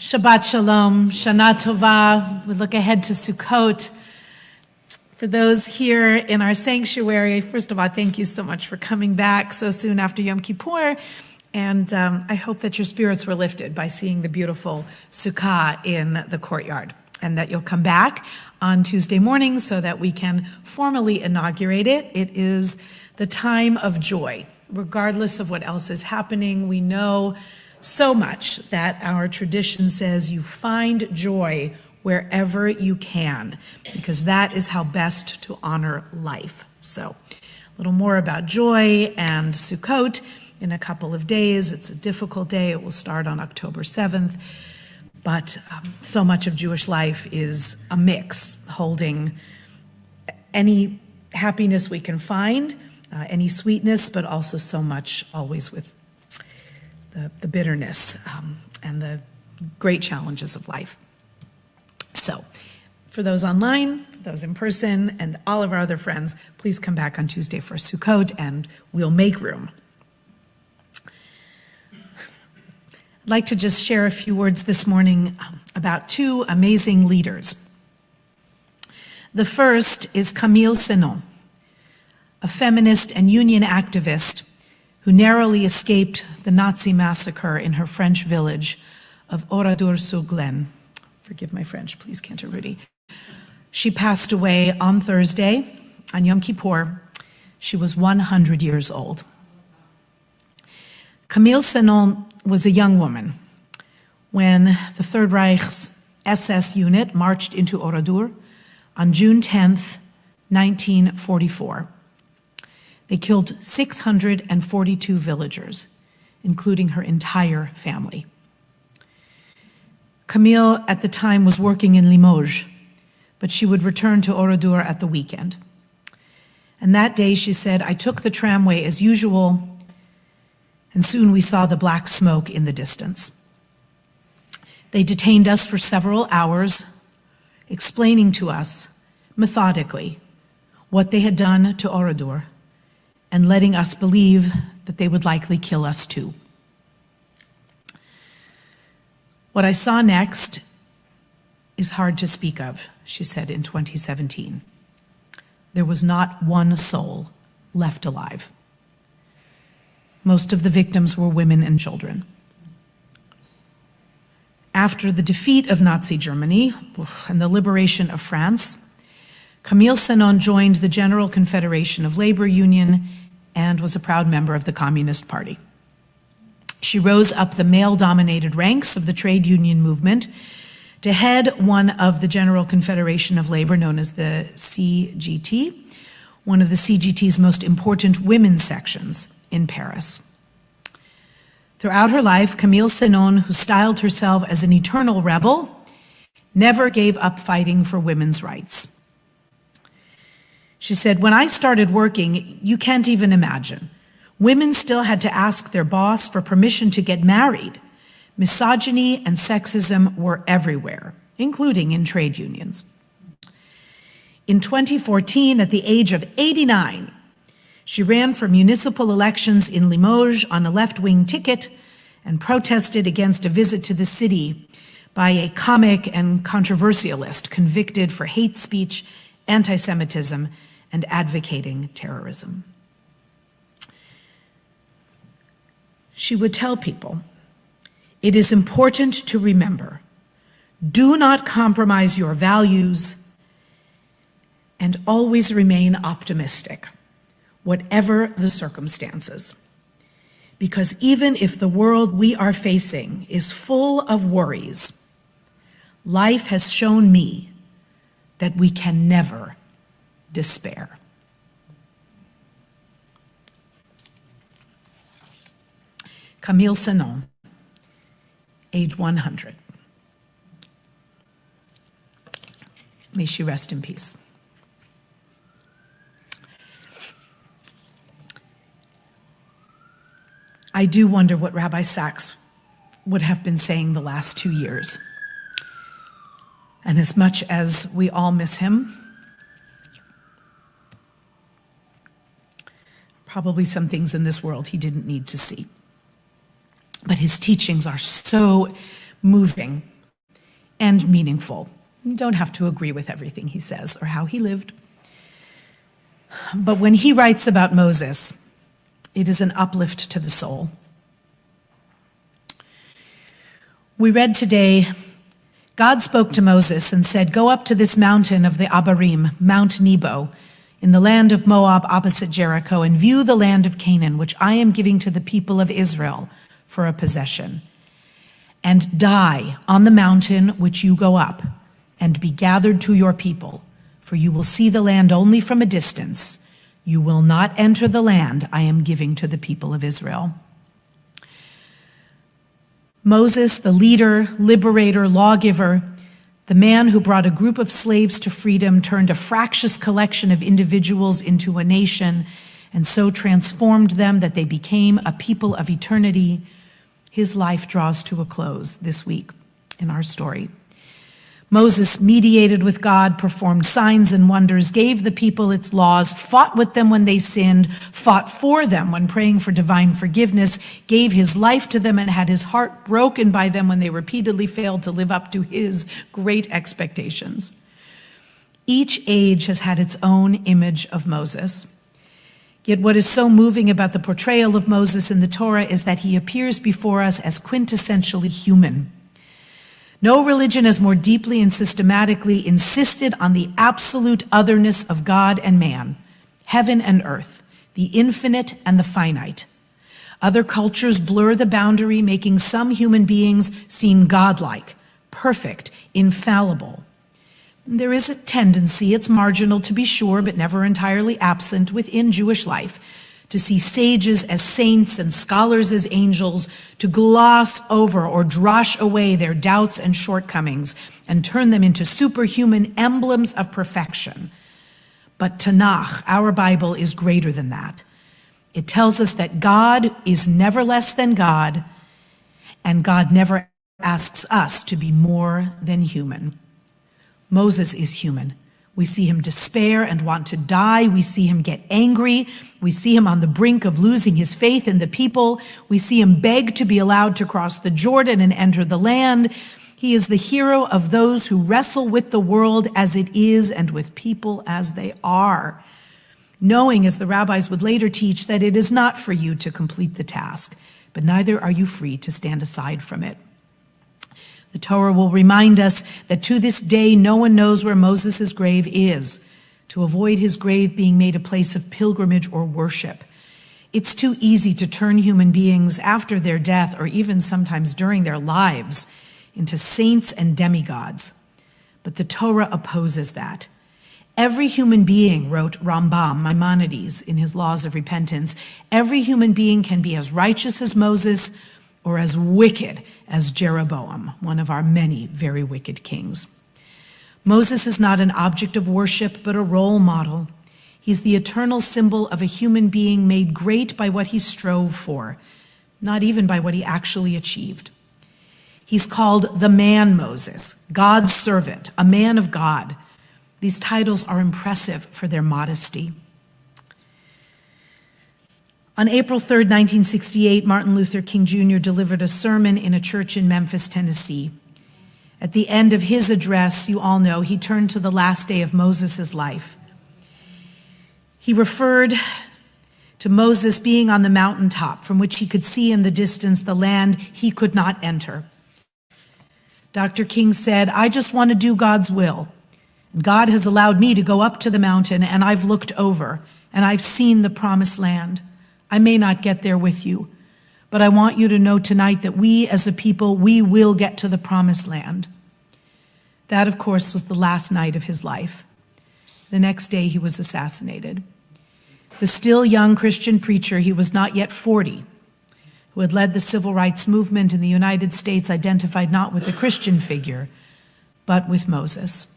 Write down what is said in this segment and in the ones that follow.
Shabbat Shalom, Shana Tova. We look ahead to Sukkot. For those here in our sanctuary, first of all, thank you so much for coming back so soon after Yom Kippur. And I hope that your spirits were lifted by seeing the beautiful Sukkah in the courtyard, and that you'll come back on Tuesday morning so that we can formally inaugurate it. It is the time of joy. Regardless of what else is happening, we know so much that our tradition says you find joy wherever you can, because that is how best to honor life. So a little more about joy and Sukkot in a couple of days. It's a difficult day. It will start on October 7th, but so much of Jewish life is a mix, holding any happiness we can find, any sweetness, but also so much always with the bitterness and the great challenges of life. So for those online, those in person, and all of our other friends, please come back on Tuesday for Sukkot and we'll make room. I'd like to just share a few words this morning about two amazing leaders. The first is Camille Senon, a feminist and union activist who narrowly escaped the Nazi massacre in her French village of Oradour-sur-Glane. Forgive my French, please, Cantor Rudy. She passed away on Thursday, on Yom Kippur. She was 100 years old. Camille Senon was a young woman when the Third Reich's SS unit marched into Oradour on June 10th, 1944. They killed 642 villagers, including her entire family. Camille, at the time, was working in Limoges, but she would return to Oradour at the weekend. And that day, she said, "I took the tramway as usual, and soon we saw the black smoke in the distance. They detained us for several hours, explaining to us methodically what they had done to Oradour, and letting us believe that they would likely kill us too. What I saw next is hard to speak of," she said in 2017. "There was not one soul left alive. Most of the victims were women and children." After the defeat of Nazi Germany and the liberation of France, Camille Senon joined the General Confederation of Labor Union and was a proud member of the Communist Party. She rose up the male-dominated ranks of the trade union movement to head one of the General Confederation of Labor, known as the CGT, one of the CGT's most important women's sections in Paris. Throughout her life, Camille Senon, who styled herself as an eternal rebel, never gave up fighting for women's rights. She said, "When I started working, you can't even imagine. Women still had to ask their boss for permission to get married. Misogyny and sexism were everywhere, including in trade unions." In 2014, at the age of 89, she ran for municipal elections in Limoges on a left-wing ticket and protested against a visit to the city by a comic and controversialist convicted for hate speech, anti-Semitism, and advocating terrorism. She would tell people, "It is important to remember, do not compromise your values and always remain optimistic, whatever the circumstances. Because even if the world we are facing is full of worries, life has shown me that we can never despair." Camille Senon, age 100. May she rest in peace. I do wonder what Rabbi Sachs would have been saying the last 2 years. And as much as we all miss him, probably some things in this world he didn't need to see. But his teachings are so moving and meaningful. You don't have to agree with everything he says or how he lived. But when he writes about Moses, it is an uplift to the soul. We read today, God spoke to Moses and said, "Go up to this mountain of the Abarim, Mount Nebo, in the land of Moab opposite Jericho, and view the land of Canaan, which I am giving to the people of Israel for a possession. And die on the mountain which you go up, and be gathered to your people, for you will see the land only from a distance. You will not enter the land I am giving to the people of Israel." Moses, the leader, liberator, lawgiver, the man who brought a group of slaves to freedom, turned a fractious collection of individuals into a nation, and so transformed them that they became a people of eternity. His life draws to a close this week in our story. Moses mediated with God, performed signs and wonders, gave the people its laws, fought with them when they sinned, fought for them when praying for divine forgiveness, gave his life to them and had his heart broken by them when they repeatedly failed to live up to his great expectations. Each age has had its own image of Moses. Yet what is so moving about the portrayal of Moses in the Torah is that he appears before us as quintessentially human. No religion has more deeply and systematically insisted on the absolute otherness of God and man, heaven and earth, the infinite and the finite. Other cultures blur the boundary, making some human beings seem godlike, perfect, infallible. There is a tendency, it's marginal to be sure, but never entirely absent within Jewish life, to see sages as saints and scholars as angels, to gloss over or drash away their doubts and shortcomings and turn them into superhuman emblems of perfection. But Tanakh, our Bible, is greater than that. It tells us that God is never less than God, and God never asks us to be more than human. Moses is human. We see him despair and want to die. We see him get angry. We see him on the brink of losing his faith in the people. We see him beg to be allowed to cross the Jordan and enter the land. He is the hero of those who wrestle with the world as it is and with people as they are, knowing, as the rabbis would later teach, that it is not for you to complete the task, but neither are you free to stand aside from it. The Torah will remind us that to this day no one knows where Moses' grave is, to avoid his grave being made a place of pilgrimage or worship. It's too easy to turn human beings after their death, or even sometimes during their lives, into saints and demigods. But the Torah opposes that. Every human being, wrote Rambam, Maimonides, in his Laws of Repentance, every human being can be as righteous as Moses or as wicked as Jeroboam, one of our many very wicked kings. Moses is not an object of worship, but a role model. He's the eternal symbol of a human being made great by what he strove for, not even by what he actually achieved. He's called the man Moses, God's servant, a man of God. These titles are impressive for their modesty. On April 3rd, 1968, Martin Luther King Jr. delivered a sermon in a church in Memphis, Tennessee. At the end of his address, you all know, he turned to the last day of Moses' life. He referred to Moses being on the mountaintop from which he could see in the distance the land he could not enter. Dr. King said, "I just want to do God's will. God has allowed me to go up to the mountain, and I've looked over, and I've seen the promised land. I may not get there with you, but I want you to know tonight that we as a people, we will get to the promised land." That, of course, was the last night of his life. The next day, he was assassinated. The still young Christian preacher, he was not yet 40, who had led the civil rights movement in the United States, identified not with a Christian figure, but with Moses.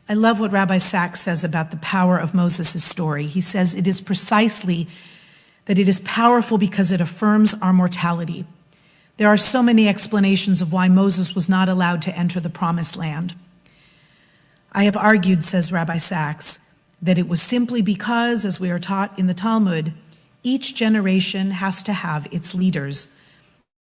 I love what Rabbi Sachs says about the power of Moses' story. He says it is precisely that it is powerful because it affirms our mortality. There are so many explanations of why Moses was not allowed to enter the promised land. I have argued, says Rabbi Sachs, that it was simply because, as we are taught in the Talmud, each generation has to have its leaders.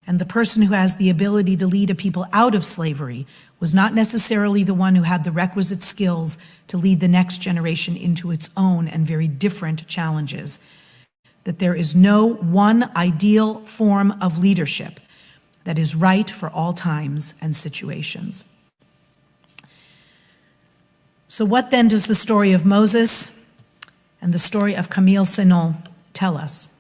And the person who has the ability to lead a people out of slavery was not necessarily the one who had the requisite skills to lead the next generation into its own and very different challenges. That there is no one ideal form of leadership that is right for all times and situations. So what then does the story of Moses and the story of Camille Senon tell us?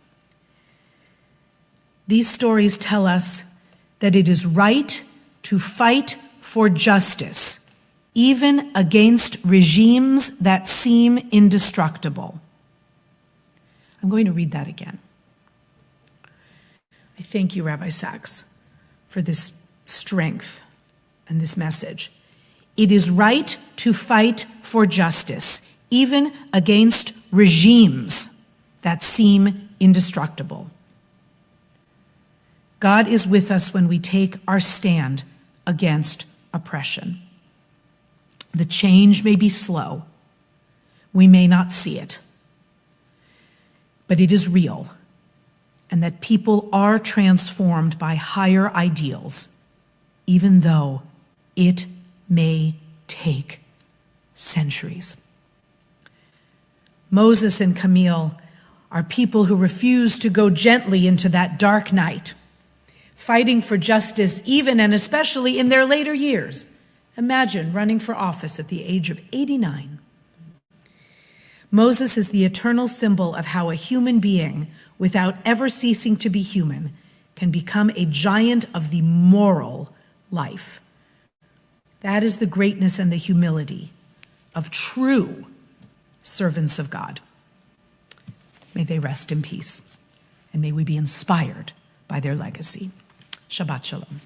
These stories tell us that it is right to fight for justice, even against regimes that seem indestructible. I'm going to read that again. I thank you, Rabbi Sachs, for this strength and this message. It is right to fight for justice, even against regimes that seem indestructible. God is with us when we take our stand against oppression. The change may be slow. We may not see it. But it is real, and that people are transformed by higher ideals, even though it may take centuries. Moses and Camille are people who refuse to go gently into that dark night, fighting for justice even and especially in their later years. Imagine running for office at the age of 89. Moses is the eternal symbol of how a human being, without ever ceasing to be human, can become a giant of the moral life. That is the greatness and the humility of true servants of God. May they rest in peace, and may we be inspired by their legacy. Shabbat Shalom.